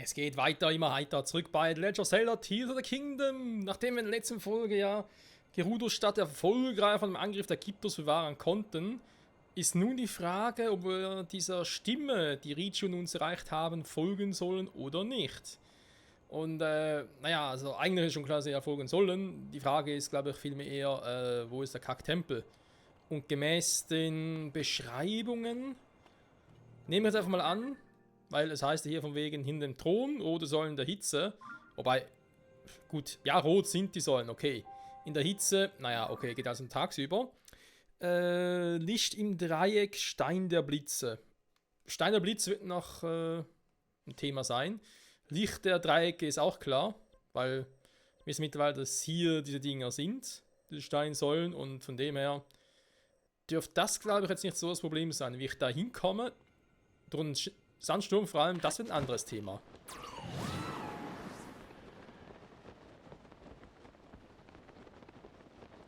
Es geht weiter, immer heiter zurück bei The Legend of Zelda Tears of the Kingdom. Nachdem wir in der letzten Folge ja Gerudos Stadt erfolgreich von dem Angriff der Gyptos bewahren konnten, ist nun die Frage, ob wir dieser Stimme, die Richu und uns erreicht haben, folgen sollen oder nicht. Und naja, also eigentlich ist schon klar, dass sie ja folgen sollen. Die Frage ist, glaube ich, vielmehr eher, wo ist der Kacktempel? Und gemäß den Beschreibungen, nehmen wir jetzt einfach mal an, weil es heißt hier von wegen hinter dem Thron, rote Säulen der Hitze. Wobei, gut, ja, rot sind die Säulen, okay. In der Hitze, naja, okay, geht also tagsüber. Licht im Dreieck, Stein der Blitze. Stein der Blitze wird noch ein Thema sein. Licht der Dreiecke ist auch klar, weil wir wissen mittlerweile, dass hier diese Dinger sind, diese Steinsäulen, und von dem her dürfte das, glaube ich, jetzt nicht so das Problem sein, wie ich da hinkomme. Durch einen Sandsturm vor allem, das wird ein anderes Thema.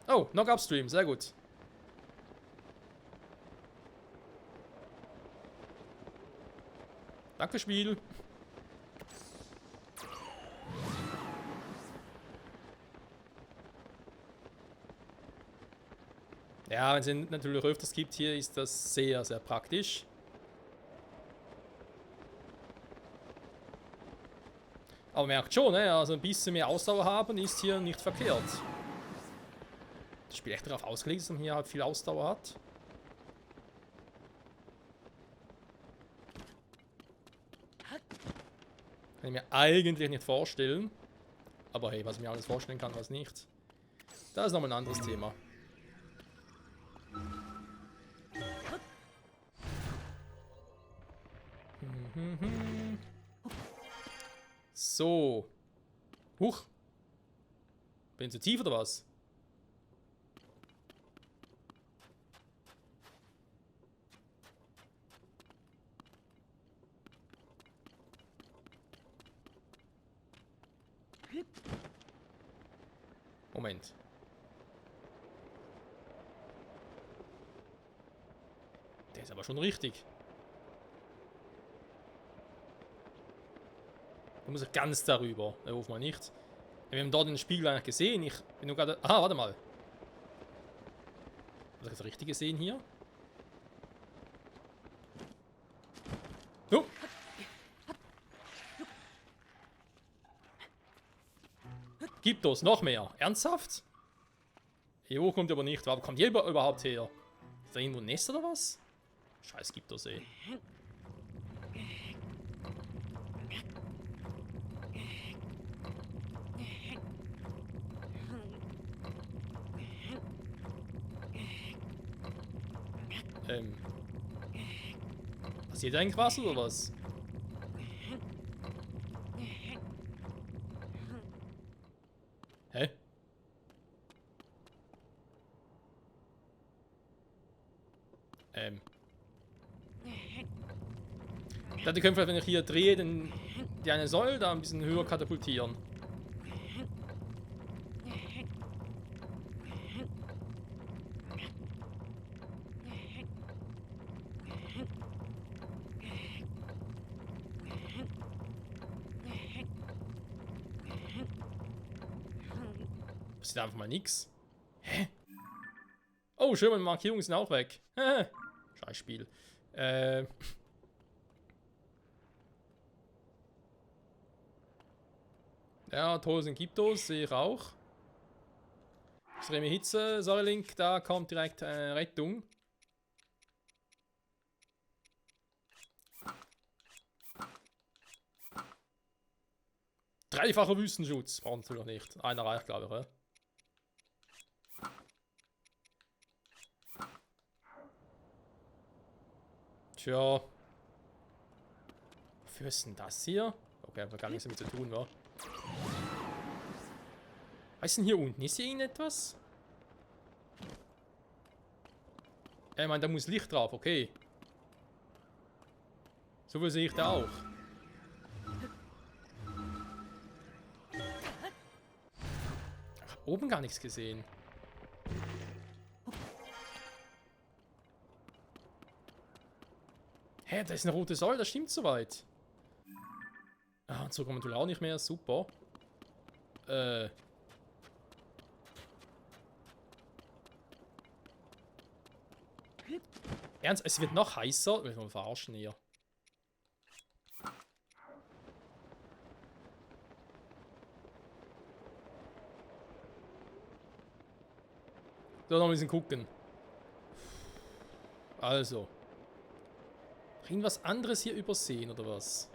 Oh, noch upstream, sehr gut. Danke, Spiel. Ja, wenn es natürlich öfters gibt hier, ist das sehr, sehr praktisch. Aber merkt schon, ne? Also ein bisschen mehr Ausdauer haben ist hier nicht verkehrt. Das Spiel echt darauf ausgelegt, dass man hier halt viel Ausdauer hat. Kann ich mir eigentlich nicht vorstellen. Aber hey, was ich mir alles vorstellen kann, was nicht. Das ist nochmal ein anderes Thema. So. Huch. Bin ich zu tief oder was? Moment. Der ist aber schon richtig. Da muss ich ganz darüber. Da ruft man nicht. Wir haben dort den Spiegel eigentlich gesehen. Ich bin nur gerade. Aha, warte mal. Habe ich das richtig gesehen hier? Oh. Gyptos, noch mehr. Ernsthaft? Hier hoch kommt aber nicht. Aber kommt hier überhaupt her? Ist da irgendwo ein Nest oder was? Scheiß Gyptos, ey. Passiert eigentlich was oder was? Hä? Ich dachte, die können vielleicht, wenn ich hier drehe, die eine Säule da ein bisschen höher katapultieren. Passiert einfach mal nix. Hä? Oh, schön, meine Markierungen sind auch weg. Scheiß Spiel. Ja, toll sind Gyptos, sehe ich auch. Extreme Hitze, sorry Link, da kommt direkt Rettung. Dreifacher Wüstenschutz. Brauchen wir noch nicht. Einer reicht, glaube ich, oder? Tja. Wofür ist denn das hier? Okay, hat gar nichts damit zu tun, wa? Was ist denn hier unten? Ist hier irgendetwas? Ich meine, da muss Licht drauf, okay. So viel sehe ich da auch. Ich habe oben gar nichts gesehen. Hä, da ist eine rote Säule, das stimmt soweit. Ah, Anzug haben wir natürlich auch nicht mehr. Super. Ernst? Es wird noch heißer? Wir verarschen hier. So, noch ein bisschen gucken. Also. Irgendwas anderes hier übersehen, oder was?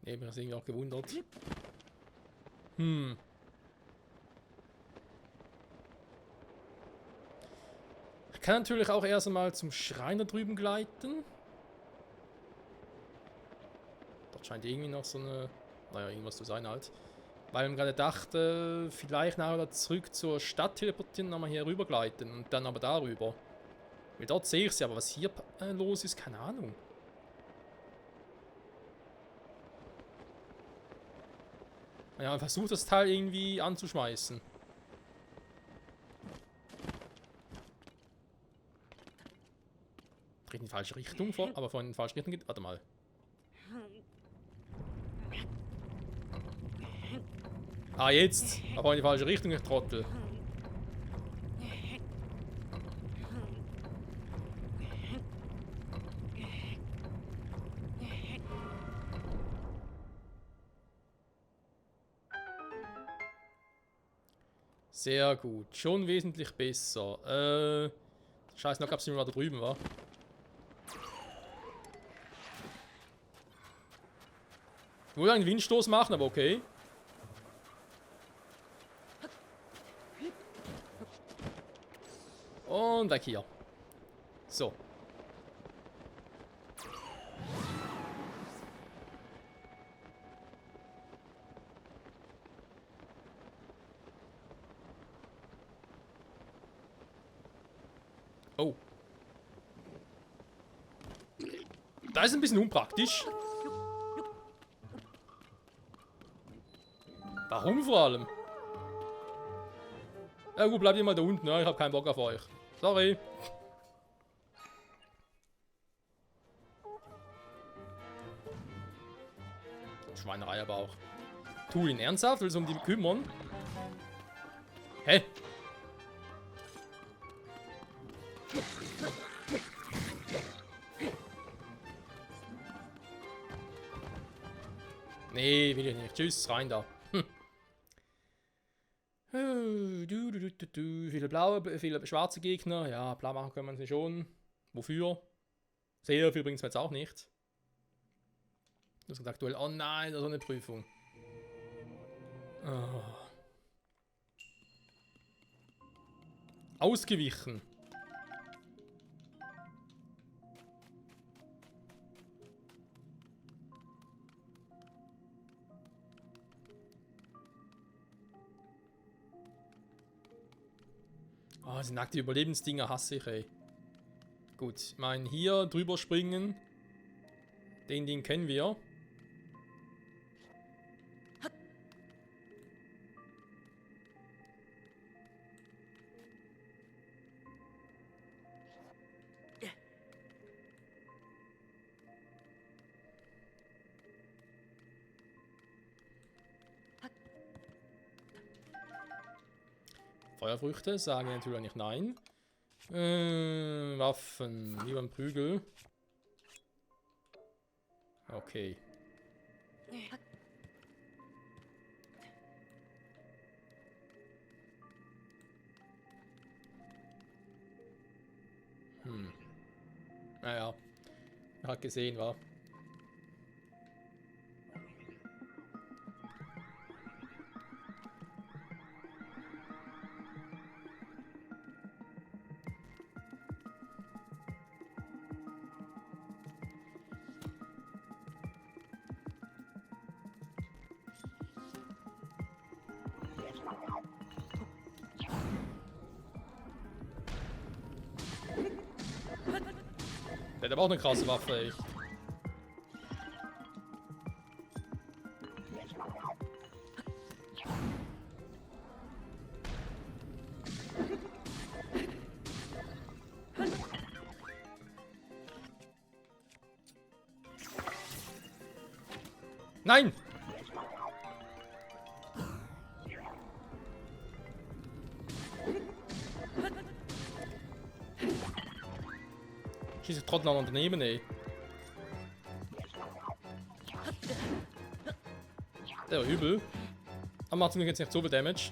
Ne, bin ich irgendwie auch gewundert. Ich kann natürlich auch erst einmal zum Schrein da drüben gleiten. Dort scheint irgendwie noch so eine... Naja, irgendwas zu sein halt. Weil ich gerade dachte, vielleicht nachher zurück zur Stadt teleportieren, nochmal hier rüber gleiten und dann aber darüber. Weil dort sehe ich sie, aber was hier los ist, keine Ahnung. Ja, versucht das Teil irgendwie anzuschmeißen. Dreht in die falsche Richtung vor, aber von in die falsche Richtung geht. Warte mal. Ah, jetzt! Aber in die falsche Richtung, ich Trottel. Sehr gut. Schon wesentlich besser. Scheiße, noch gab es nicht mehr da drüben, wa? Ich wollte einen Windstoß machen, aber okay. Und weg hier. So. Oh. Da ist ein bisschen unpraktisch. Warum vor allem? Ja gut, bleibt ihr mal da unten, ne? Ich hab keinen Bock auf euch. Sorry. Schweinerei aber auch. Tu ihn ernsthaft, willst du um die kümmern? Hä? Nee, will ich nicht. Tschüss, rein da. Viele blaue, viele schwarze Gegner. Ja, blau machen können wir sie schon. Wofür? Sehr viel bringt es mir jetzt auch nicht. Das ist aktuell. Oh nein, das ist eine Prüfung. Oh. Ausgewichen. Oh, diese nackte Überlebensdinger hasse ich, ey. Gut, ich meine, hier drüber springen. Den Ding kennen wir. Feuerfrüchte sagen natürlich nicht nein. Waffen, lieber ein Prügel. Okay. Naja. Man hat gesehen, war. Der hat aber auch eine krasse Waffe, ey. Nein! Schieße Trottel an daneben, ey. Der war übel. Aber macht zum Glück jetzt nicht so viel Damage.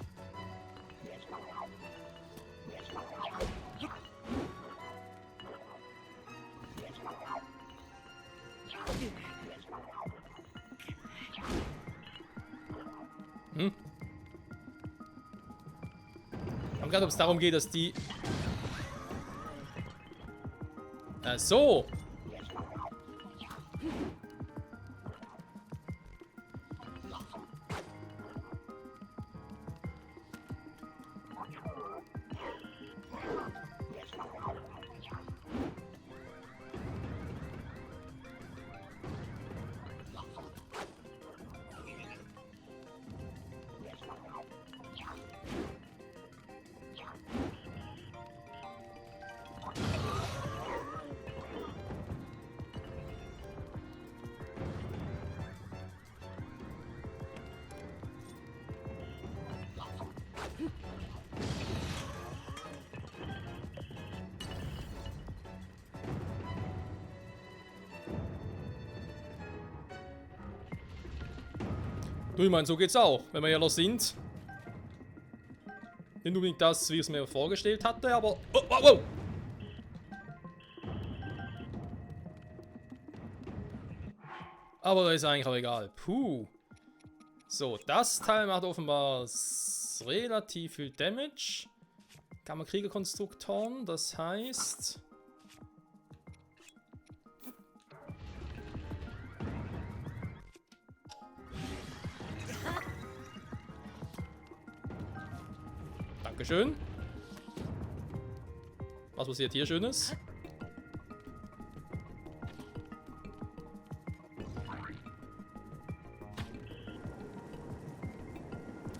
Hm. Ich habe gerade, ob es darum geht, dass die... so! Du, ich meine, so geht's auch, wenn wir ehrlich sind. Nicht unbedingt das, wie ich es mir vorgestellt hatte, aber... Oh, oh, oh. Aber das ist eigentlich auch egal. Puh. So, das Teil macht offenbar relativ viel Damage. Gamma-Krieger-Konstruktoren, das heißt... Dankeschön. Was passiert hier Schönes?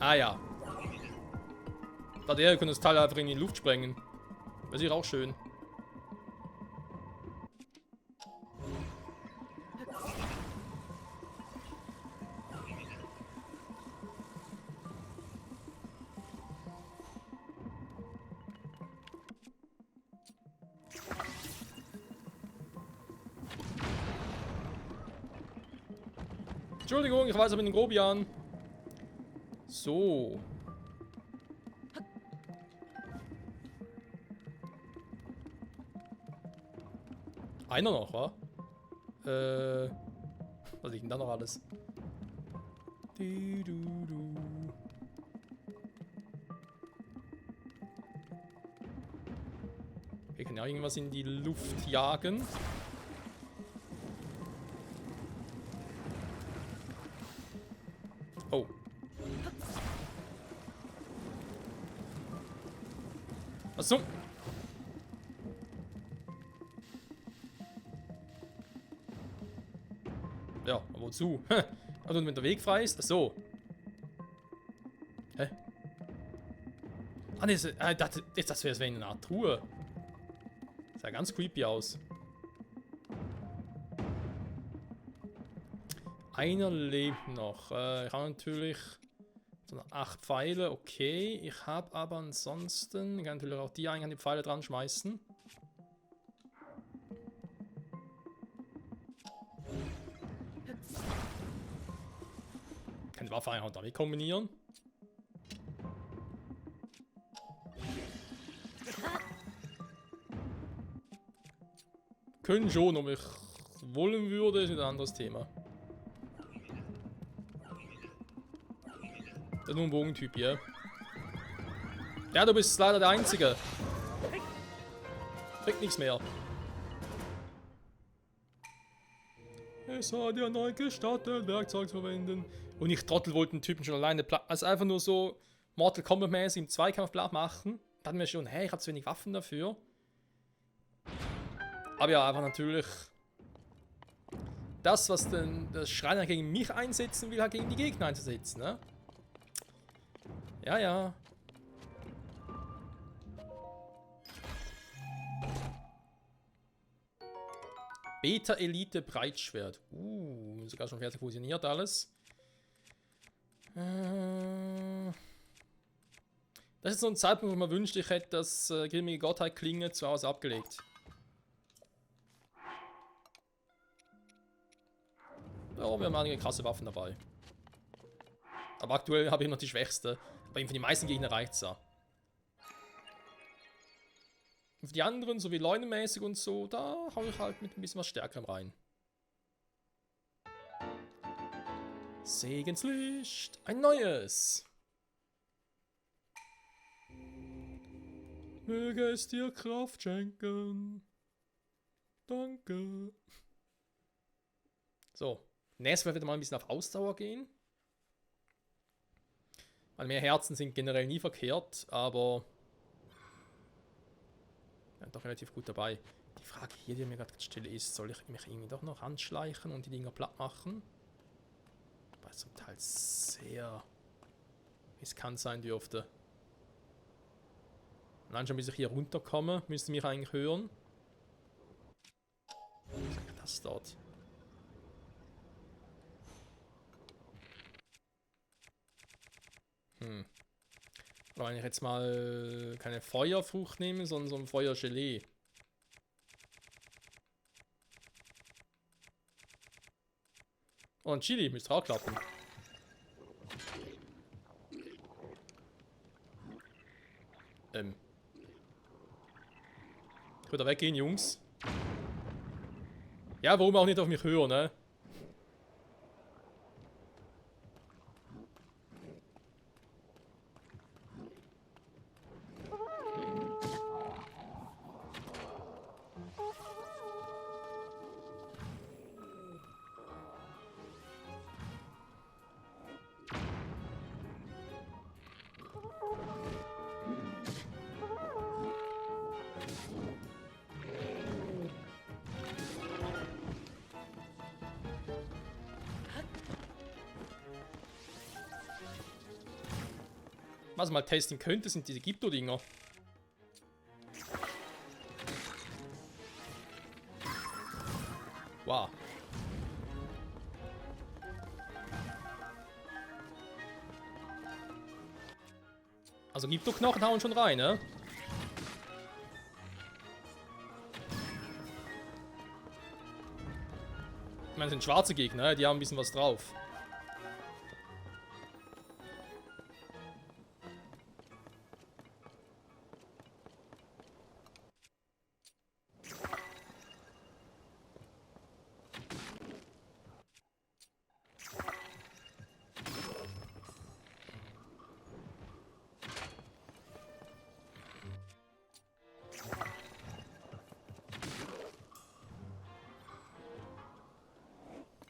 Ah ja. Da der könnte das Teil einfach in die Luft sprengen. Das ist auch schön. Entschuldigung, ich weiß aber mit den Grobian. So. Einer noch, wa? Was liegt denn da noch alles? Wir können ja irgendwas in die Luft jagen. Oh. Was so? Ja, aber wozu? Also wenn der Weg frei ist? Ach so. Hä? Ah ne, das wäre eine Art Truhe. Das sah ganz creepy aus. Einer lebt noch. Ich habe natürlich 8 Pfeile, okay. Ich habe aber ansonsten... Ich kann natürlich auch die eigentlich an die Pfeile dran schmeißen. Ich kann die Waffe einfach damit kombinieren. Können schon, ob ich wollen würde, ist ein anderes Thema. Das ist nur ein Bogentyp hier. Ja, du bist leider der Einzige. Kriegt nichts mehr. Es hat dir neu gestattet, Werkzeug zu verwenden. Und ich Trottel wollte den Typen schon alleine also einfach nur so Mortal Kombat mäßig im Zweikampf platt machen. Dann mir schon, hey, ich habe zu wenig Waffen dafür. Aber ja, einfach natürlich das, was denn das Schreiner gegen mich einsetzen will, halt gegen die Gegner einzusetzen, ne? Ja, ja. Beta Elite Breitschwert. Sogar schon fertig fusioniert alles. Das ist so ein Zeitpunkt, wo man wünscht, ich hätte das grimmige Gottheit Klinge zu Hause abgelegt. Ja, wir haben einige krasse Waffen dabei. Aber aktuell habe ich noch die schwächste. Aber eben für die meisten Gegner reicht es ja. Und für die anderen, so wie Leunemäßig und so, da hau ich halt mit ein bisschen was Stärkerem rein. Segenslicht, ein neues. Möge es dir Kraft schenken. Danke. So, nächstes Mal wieder mal ein bisschen auf Ausdauer gehen. Weil mehr Herzen sind generell nie verkehrt, aber ja, doch relativ gut dabei. Die Frage hier, die mir gerade gestellt ist, soll ich mich irgendwie doch noch anschleichen und die Dinger platt machen? Weil es zum Teil sehr riskant sein dürfte. Allein schon bis ich hier runterkomme, müsste mich eigentlich hören. Was ist eigentlich das dort? Aber wenn ich jetzt mal keine Feuerfrucht nehme, sondern so ein Feuergelee. Oh, ein Chili, müsste auch klappen. Ich würde weggehen, Jungs. Ja, warum auch nicht auf mich hören, ne? Was man mal testen könnte, sind diese Gypto-Dinger. Wow. Also Gypto-Knochen hauen schon rein, ne? Ich meine, das sind schwarze Gegner, die haben ein bisschen was drauf.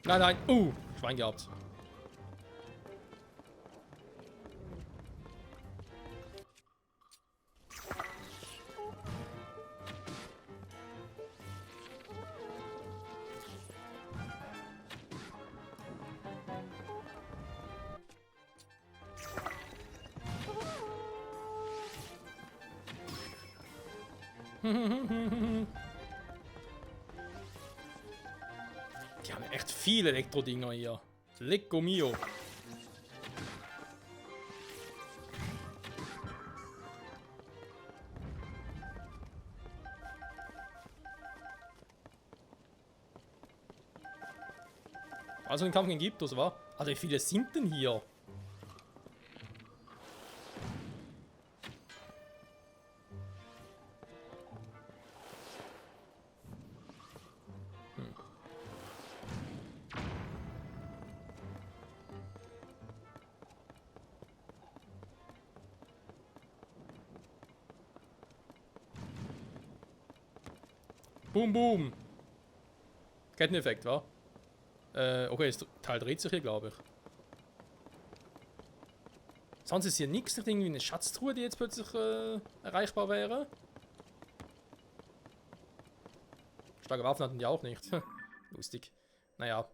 Nein, nein. Schwein gehabt. Die haben echt viele Elektro-Dinger hier. Lecco mio. Also den Kampf gegen Gyptos, wa? Also wie viele sind denn hier? Boom, boom. Ketteneffekt, wa? Okay, das Teil dreht sich hier, glaube ich. Sonst ist hier nichts, irgendwie eine Schatztruhe, die jetzt plötzlich erreichbar wäre. Starke Waffen hatten die auch nicht. Lustig. Naja.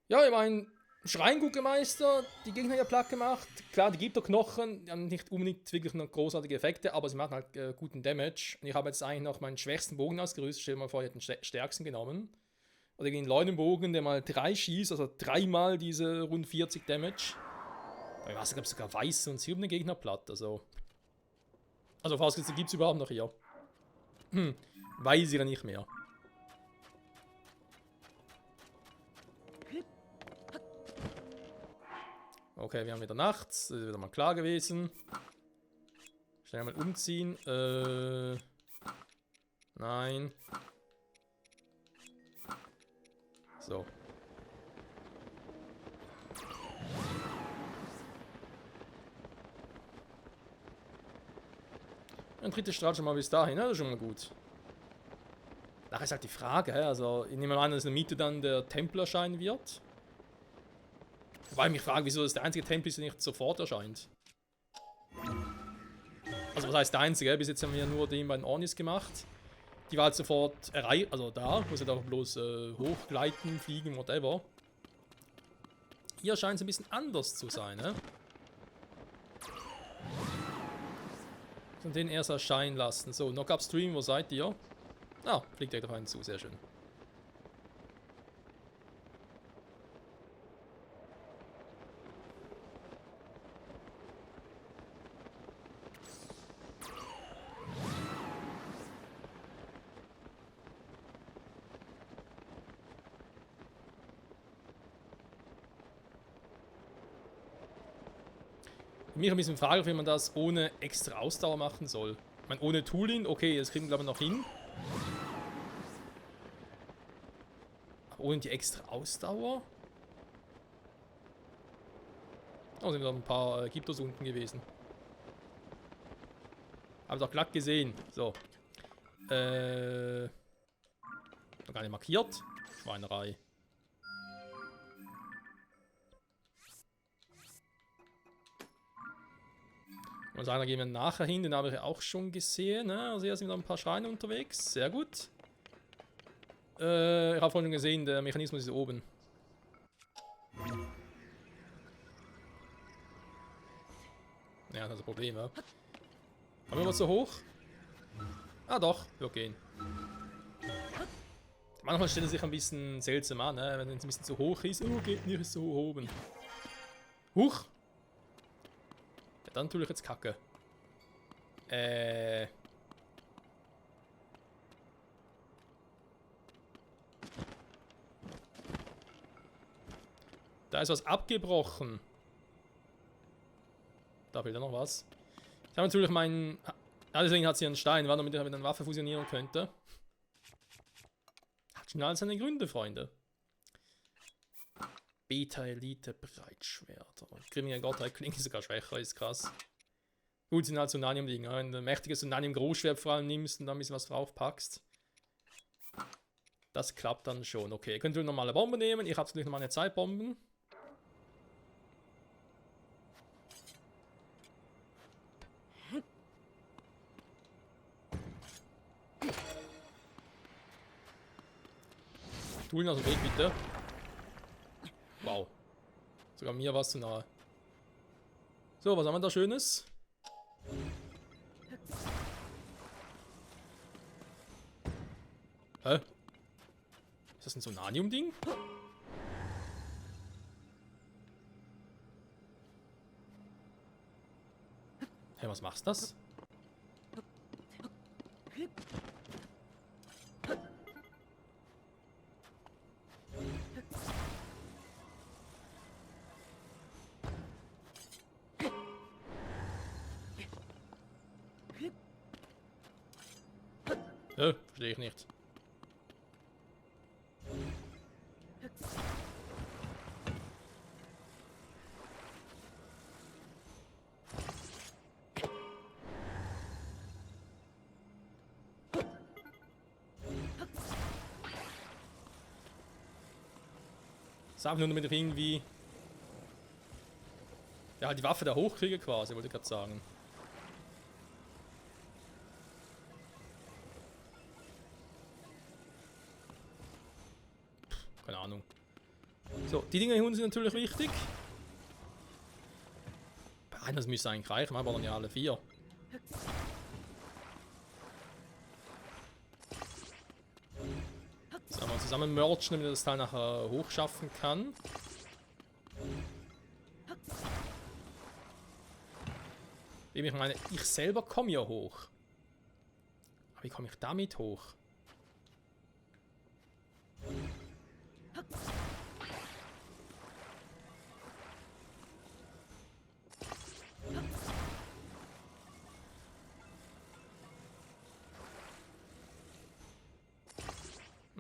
Ja, ich meine, Schreinguckermeister, die Gegner ja platt gemacht. Klar, die gibt Knochen, die haben nicht unbedingt wirklich noch großartige Effekte, aber sie machen halt guten Damage. Und ich habe jetzt eigentlich noch meinen schwächsten Bogen ausgerüstet. Stell dir mal vor, ich hätte den stärksten genommen. Oder gegen einen Leutenbogen, der mal 3 schießt, also 3 mal diese rund 40 Damage. Aber ich weiß, ich glaube sogar weiße und silberne Gegner platt, also vorausgesetzt, gibt es überhaupt noch hier. Weiß ich ja nicht mehr. Okay, wir haben wieder nachts. Das ist wieder mal klar gewesen. Schnell mal umziehen. Nein. So. Ein drittes Strahl schon mal bis dahin, ne? Das ist schon mal gut. Nachher ist halt die Frage, also ich nehme mal an, dass in der Mitte dann der Tempel erscheinen wird. Wobei ich mich frage, wieso das der einzige Tempel ist, der nicht sofort erscheint. Also was heißt der einzige? Bis jetzt haben wir ja nur den bei den Ornis gemacht. Die war halt sofort erreicht, also da, muss ja doch bloß hochgleiten, fliegen, whatever. Hier scheint es ein bisschen anders zu sein, ne? Und den erst erscheinen lassen. So, Knock Upstream, wo seid ihr? Ah, fliegt direkt auf einen zu, sehr schön. Für mich ein bisschen Frage, wie man das ohne extra Ausdauer machen soll. Ich meine, ohne Toolin, okay, das kriegen wir glaube ich noch hin. Aber ohne die extra Ausdauer? Oh, sind noch ein paar Gyptos unten gewesen. Hab doch glatt gesehen. So. Noch gar nicht markiert. Schweinerei. Und sagen, da gehen wir nachher hin, den habe ich auch schon gesehen. Ne? Also hier sind wieder ein paar Schreine unterwegs. Sehr gut. Ich habe vorhin gesehen, der Mechanismus ist oben. Ja, das ist ein Problem, ja. Haben wir was so hoch? Ah doch, wird gehen. Manchmal stellt es sich ein bisschen seltsam an, ne? Wenn es ein bisschen zu hoch ist. Oh, geht nicht, ist so hoch oben. Huch! Ja, dann tue ich jetzt Kacke. Da ist was abgebrochen. Da fehlt ja noch was. Ich habe natürlich meinen... Ja, deswegen hat sie einen Stein, war damit er mit einer Waffe fusionieren könnte. Hat schon all seine Gründe, Freunde. Beta-Elite Breitschwerter. Grimmige Gottheit klingt sogar schwächer, ist krass. Gut, sind halt Sonanium-Dinger. Wenn du ein mächtiges Sonanium-Großschwert vor allem nimmst und dann ein bisschen was drauf packst. Das klappt dann schon. Okay, ihr könnt eine normale Bombe nehmen. Ich habe natürlich noch meine Zeitbomben. Tun aus dem Weg, bitte. Wow. Sogar mir war es zu nahe. So, was haben wir da Schönes? Hä? Ist das ein Sonanium-Ding? Hä, was machst du das? Verstehe ich nicht. Sag nur, damit ich irgendwie... Ja, die Waffe da hochkriege quasi, wollte ich gerade sagen. Keine Ahnung. So, die Dinge hier unten sind natürlich wichtig. Das müsste eigentlich reichen, aber dann ja alle 4. So, mal zusammen mergen, damit er das Teil nachher hochschaffen kann. Ich meine, ich selber komme ja hoch. Aber wie komme ich damit hoch?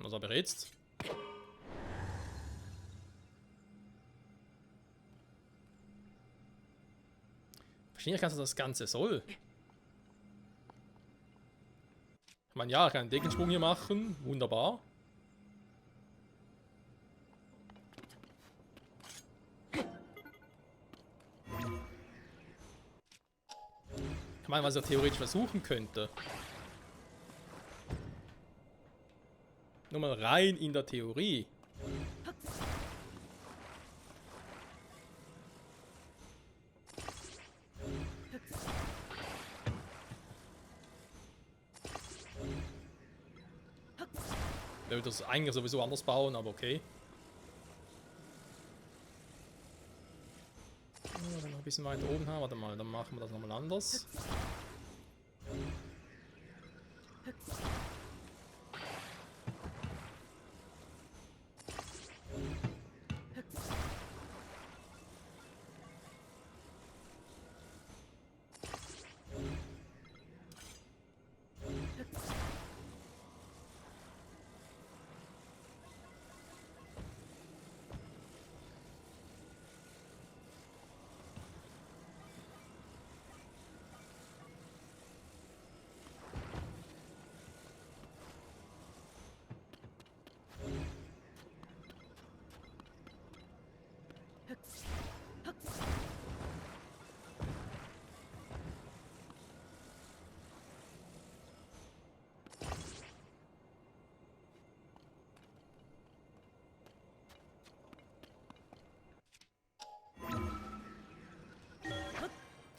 Was aber jetzt? Verstehe ich ganz, was das Ganze soll. Ich meine, ja, ich kann einen Deckensprung hier machen. Wunderbar. Ich meine, was er theoretisch versuchen könnte. Nur mal rein in der Theorie. Der würde das eigentlich sowieso anders bauen, aber okay. Wenn wir noch ein bisschen weiter oben haben, warte mal, dann machen wir das nochmal anders.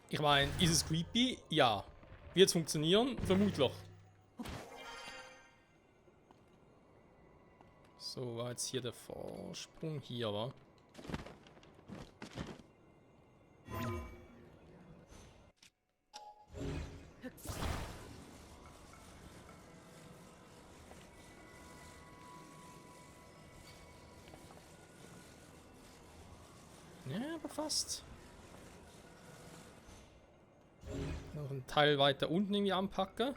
Ich meine, ist es creepy? Ja. Wird es funktionieren? Vermutlich. So, war jetzt hier der Vorsprung hier, war. Ja, aber fast. Noch ein Teil weiter unten irgendwie anpacken.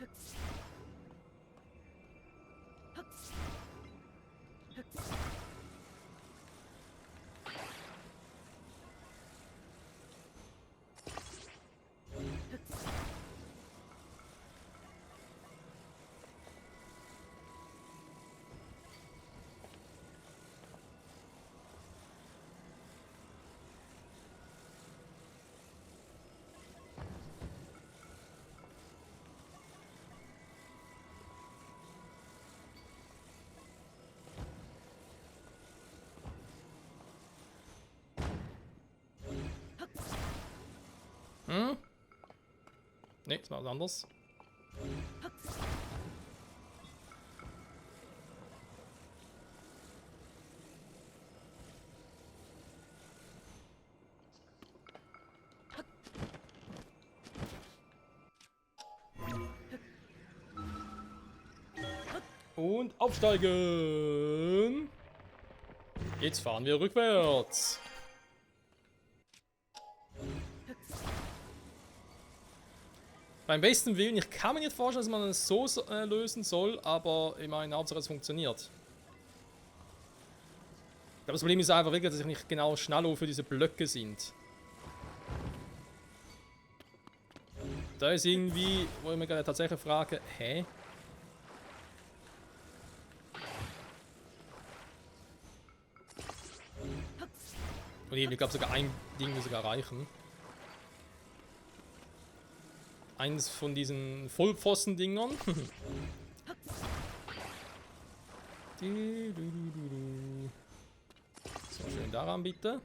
Hm? Ne, das war was anderes. Und aufsteigen. Jetzt fahren wir rückwärts. Beim besten Willen, ich kann mir nicht vorstellen, dass man es so lösen soll, aber ich meine, Hauptsache es funktioniert. Aber das Problem ist einfach wirklich, dass ich nicht genau schnell für diese Blöcke sind. Da ist irgendwie, wo ich mir gerade tatsächlich frage, hä? Und eben, ich glaube sogar ein Ding muss sogar reichen. Eins von diesen Vollpfosten-Dingern. So, schön daran bitte.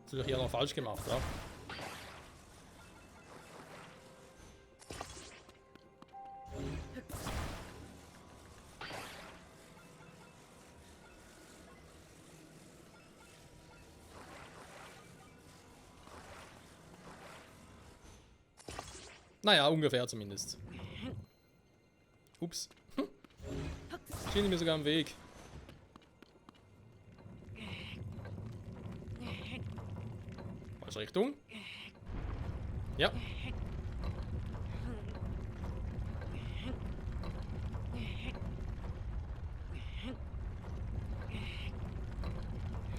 Das habe ich hier noch falsch gemacht, ja? Naja, ungefähr zumindest. Ups. Stehen mir sogar im Weg. Falsche Richtung. Ja.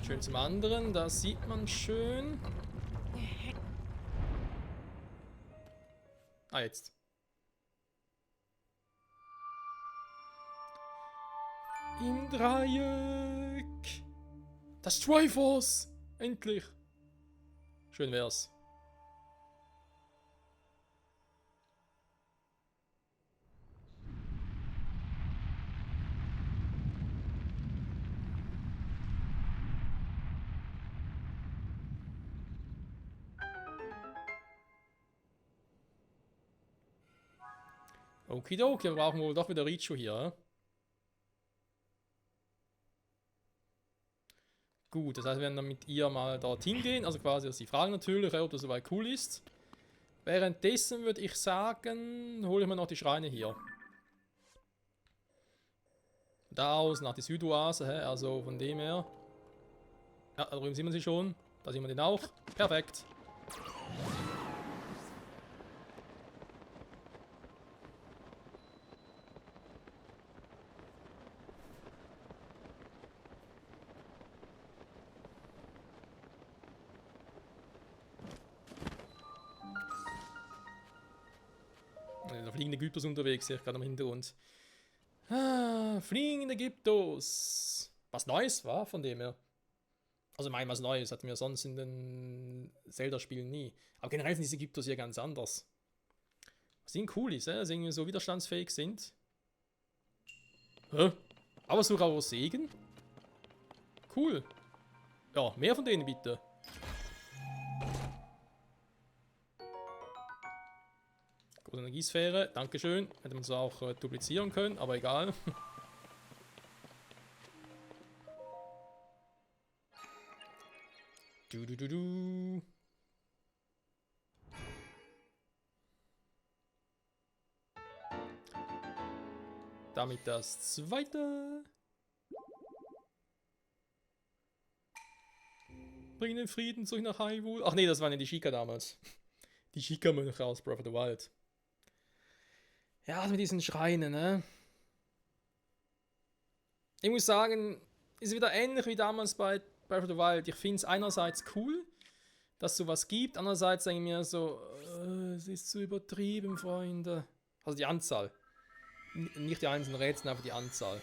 Schön zum anderen, da sieht man schön. Ah, jetzt. Im Dreieck. Das Triforce. Endlich. Schön wär's. Okidoki, wir brauchen wohl doch wieder Richu hier. Gut, das heißt, wir werden dann mit ihr mal dorthin gehen. Also quasi, dass sie fragen natürlich, ob das soweit cool ist. Währenddessen würde ich sagen, hole ich mir noch die Schreine hier. Da aus, nach die Südoase, also von dem her. Ja, da drüben sieht man sie schon. Da sieht man den auch. Perfekt. Der fliegende Gyptos unterwegs, sehe ich gerade im Hintergrund. Ah, fliegende Gyptos. Was Neues war von dem her. Also mein was Neues hatten wir sonst in den Zelda-Spielen nie. Aber generell sind diese Gyptos hier ganz anders. Was ihnen cool ist, dass sie irgendwie so widerstandsfähig sind. Hä? Aber sogar auch Segen? Cool. Ja, mehr von denen bitte. Große Energiesphäre, dankeschön. Hätte man es auch duplizieren können, aber egal. Du. Damit das zweite. Bringen den Frieden zurück nach Hyrule. Ach nee, das waren ja die Sheikah damals. Die Sheikah-Mönche aus Breath of the Wild. Ja, also mit diesen Schreinen, ne? Ich muss sagen, ist wieder ähnlich wie damals bei Breath of the Wild. Ich finde es einerseits cool, dass es sowas gibt. Andererseits denke ich mir so, es ist zu übertrieben, Freunde. Also die Anzahl. Nicht die einzelnen Rätsel, einfach die Anzahl.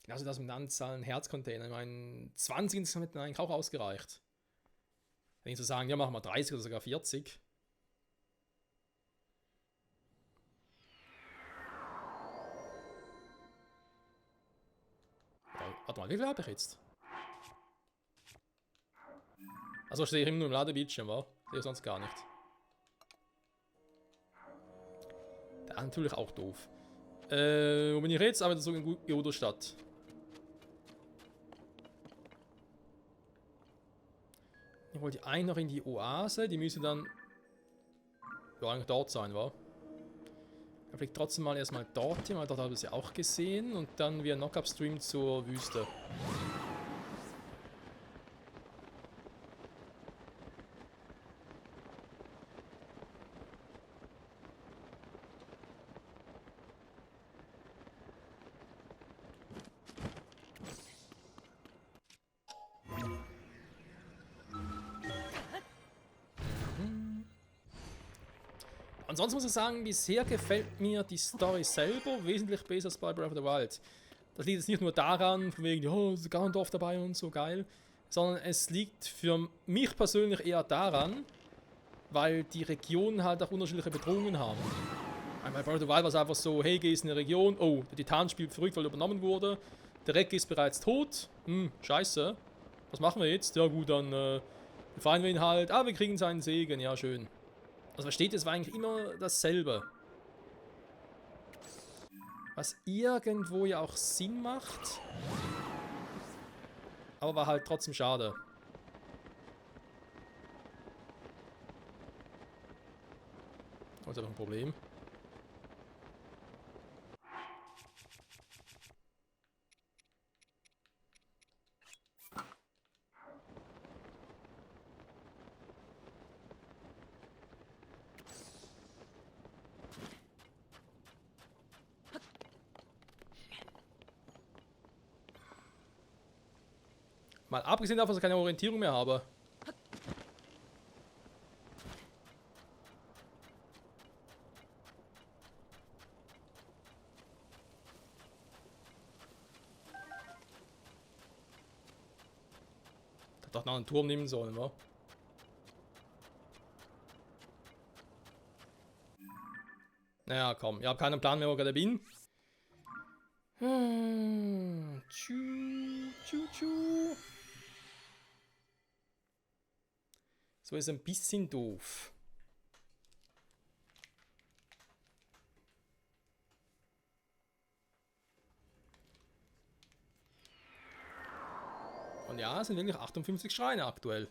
Also das mit der Anzahl Herzcontainer. Ich meine, 20 insgesamt hätten eigentlich auch ausgereicht. Wenn ich so sagen, ja, machen wir 30 oder sogar 40. Warte mal, wie viel habe ich jetzt? Also stehe ich immer nur im Ladebildschirm, wa? Sehe ich sonst gar nicht. Da natürlich auch doof. Wo bin ich jetzt? Aber so in Gerudo-Stadt. Ich wollte die einen noch in die Oase, die müsste dann ja eigentlich dort sein, wa? Ich fliege trotzdem mal erstmal dorthin, weil dort habe ich sie auch gesehen und dann via Knock-Up-Stream zur Wüste. Ansonsten muss ich sagen, bisher gefällt mir die Story selber wesentlich besser als bei Breath of the Wild. Das liegt jetzt nicht nur daran, von wegen, oh, ist Ganondorf dabei und so geil, sondern es liegt für mich persönlich eher daran, weil die Regionen halt auch unterschiedliche Bedrohungen haben. Einmal Breath of the Wild war es einfach so, hey, gehst in eine Region, oh, der Titan spielt verrückt, weil er übernommen wurde, der Reck ist bereits tot, scheiße, was machen wir jetzt? Ja gut, dann befreien wir ihn halt, wir kriegen seinen Segen, ja schön. Also versteht, es war eigentlich immer dasselbe. Was irgendwo ja auch Sinn macht, aber war halt trotzdem schade. Das ist einfach ein Problem. Mal abgesehen davon, dass ich keine Orientierung mehr habe. Ich hätte doch noch einen Turm nehmen sollen, wa? Naja, komm. Ich habe keinen Plan mehr, wo ich gerade bin. So ist ein bisschen doof. Und ja, es sind wirklich 58 Schreine aktuell.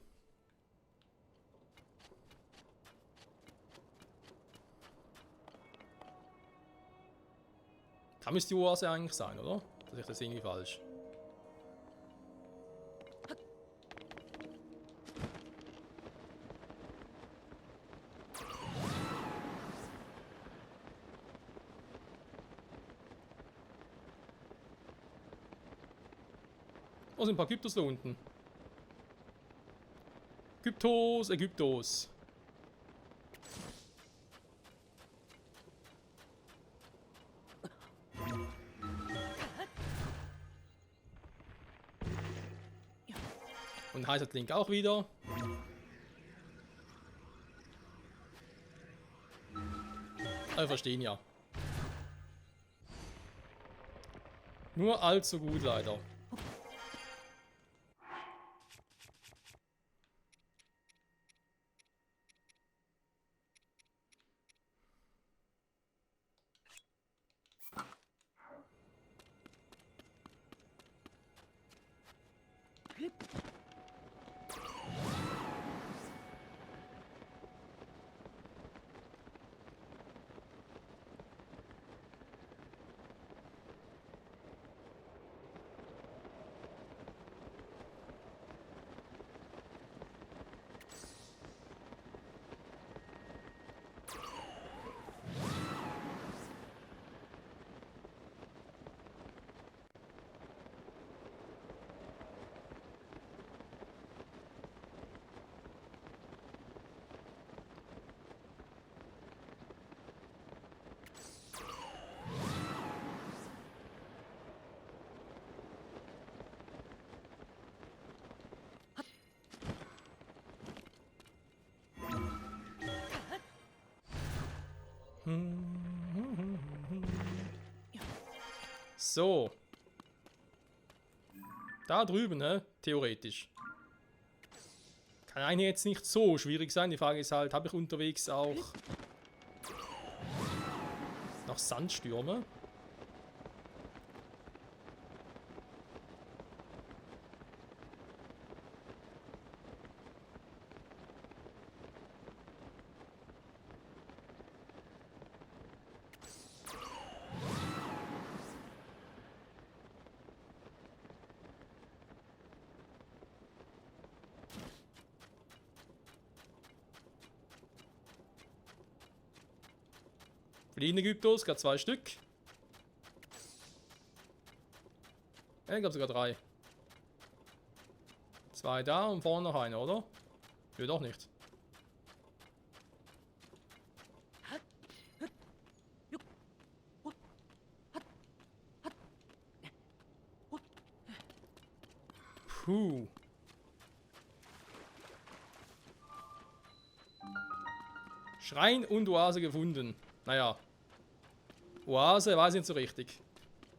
Da müsste die Oase eigentlich sein, oder? Dass ich das irgendwie falsch. Oh, sind ein paar Gyptos da unten. Gyptos, Ägyptos. Und heißer Link auch wieder. Wir verstehen ja. Nur allzu gut leider. So. Da drüben, ne? Theoretisch. Kann eigentlich jetzt nicht so schwierig sein. Die Frage ist halt, habe ich unterwegs auch noch Sandstürme? Fliehende Gyptos, gerade 2 Stück. Ich glaube sogar 3. 2 da und vorne noch einer, oder? Nö, doch nicht. Puh. Schrein und Oase gefunden. Naja. Oase weiß ich nicht so richtig.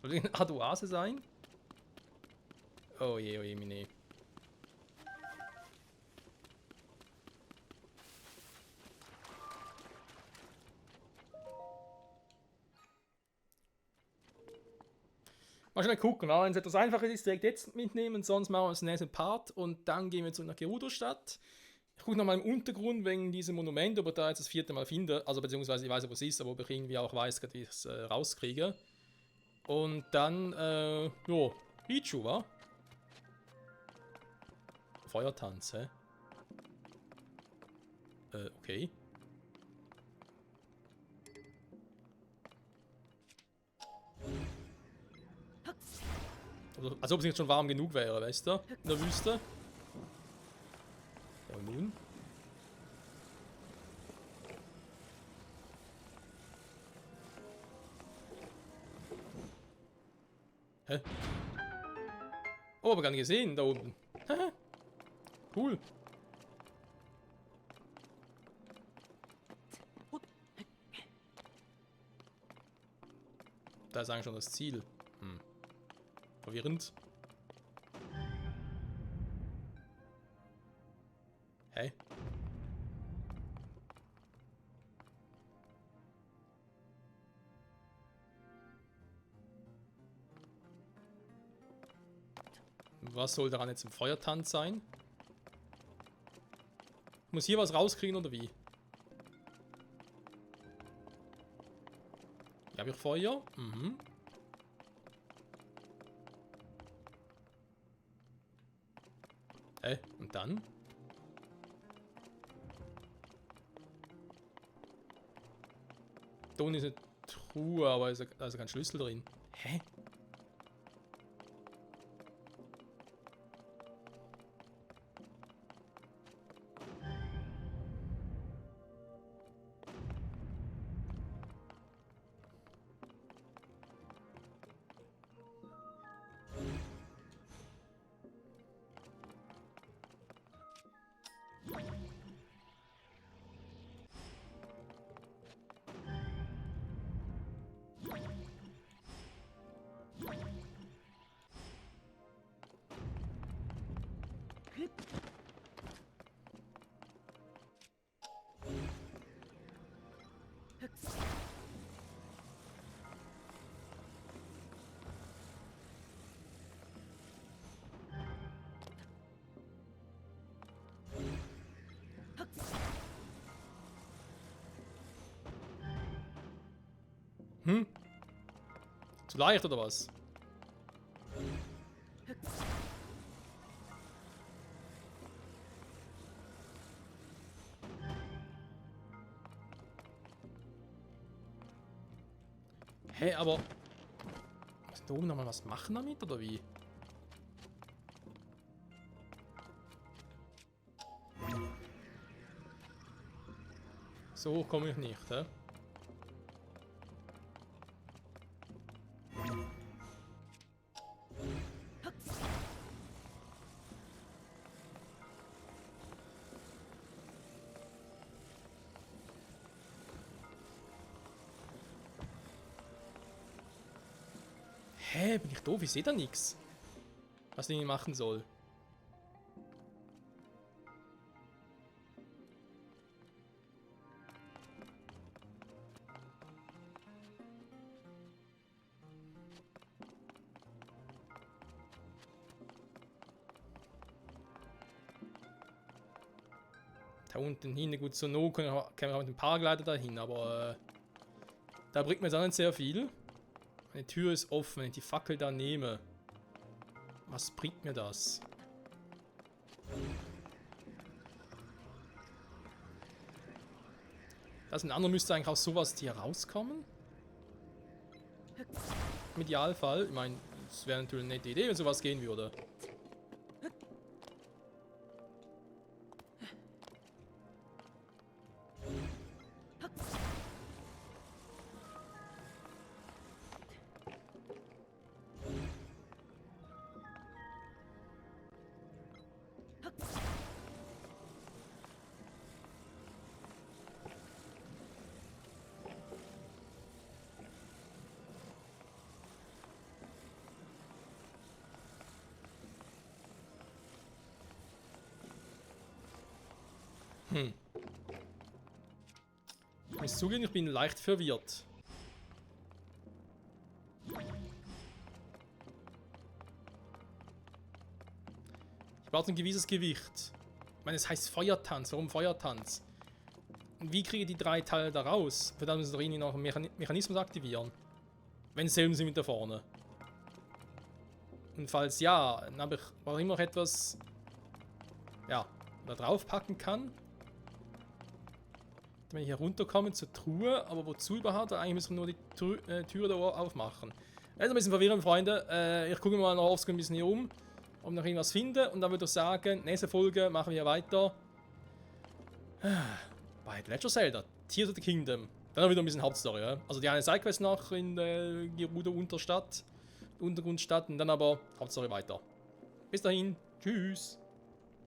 Soll eine Art Oase sein? Oh je, mine. Mal schnell gucken, wenn es etwas einfacher ist, direkt jetzt mitnehmen, sonst machen wir das nächste Part und dann gehen wir zu einer Gerudo-Stadt. Ich gucke nochmal im Untergrund wegen diesem Monument, ob ich da jetzt das 4. Mal finde, also beziehungsweise ich weiß, wo es ist, aber ob ich irgendwie auch weiß, wie ich es rauskriege. Und dann, jo, Pichu, wa? Feuertanz, hä? Okay. Als ob es nicht schon warm genug wäre, weißt du? In der Wüste. Ja, und nun? Hä? Oh, aber gar nicht gesehen, da oben. Cool. Da ist eigentlich schon das Ziel. Hm. Verwirrend. Hä? Was soll daran jetzt ein Feuertanz sein? Muss hier was rauskriegen oder wie? Hier habe ich Feuer. Mhm. Und dann? Da unten ist eine Truhe, aber da ist kein Schlüssel drin. Hä? Hm? Zu leicht oder was? Hä, aber... Muss da oben nochmal was machen damit, oder wie? So hoch komme ich nicht, hä? Hä, bin ich doof? Ich sehe da nichts. Was ich machen soll. Da unten hin, gut, zur Not kann man auch mit dem Paraglider dahin, aber da bringt mir jetzt auch nicht sehr viel. Eine Tür ist offen, wenn ich die Fackel da nehme. Was bringt mir das? Das ein anderer müsste eigentlich auch sowas hier rauskommen. Im Idealfall. Ich meine, es wäre natürlich eine nette Idee, wenn sowas gehen würde. Ich muss zugeben, ich bin leicht verwirrt. Ich brauche ein gewisses Gewicht. Ich meine, es heißt Feuertanz. Warum Feuertanz? Und wie kriege ich die 3 Teile da raus? Verdammt, müssen wir doch irgendwie noch einen Mechanismus aktivieren. Wenn selben sind mit da vorne. Und falls ja, dann habe ich auch immer noch etwas, ja, da drauf packen kann. Wenn ich hier runterkomme zur Truhe, aber wozu überhaupt? Eigentlich müssen wir nur die Türe da aufmachen. Das ist ein bisschen verwirrend, Freunde. Ich gucke mal noch offscreen ein bisschen hier um, ob ich noch irgendwas finde. Und dann würde ich sagen, nächste Folge machen wir weiter bei The Legend of Zelda, Tears of the Kingdom. Dann wieder ein bisschen Hauptstory. Ja? Also die eine Sidequest noch in der Gerudo Untergrundstadt und dann aber Hauptstory weiter. Bis dahin, tschüss.